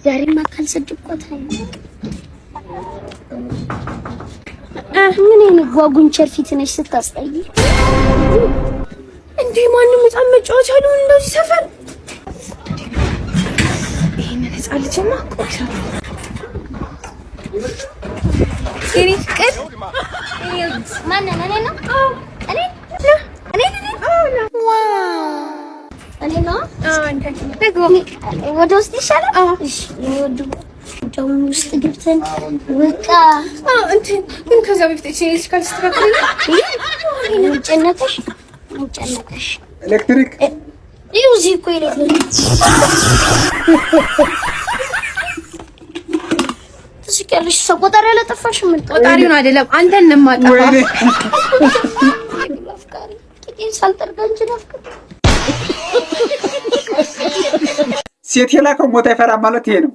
ዛሬማ ካልሰድቆታል ምን የጓጉንቸር ፊት ነሽ ስታስጠይ እንዴ ማንንም ህፃን መጫወቻ አሉን እንደዚህ ሰፈር ይሄንን ህፃን ልጅማ ቆይሳ እኔ ፍቅር ማን ነው እኔ ወደ ውስጥ ይሻላል እሺ ወደ ጃውን ውስጥ ገብተን ወጣ እንትን ግን ከዛ በፊት እቺ ልጅ ካልስተካከለ ጨነቀሽ ኤሌክትሪክ ይውዚ እኮ ኤሌክትሪክ ትስቀልሽ ሰቆጣሪ ያለጠፋሽ ምን ቆጣሪውን አይደለም አንተን ነው የማጠፋው አፍቃሪ ጥቂት ሳልጠርጋንጂ ነፍከ ሴት የላከው ሞት አይፈራም ማለት ይሄ ነው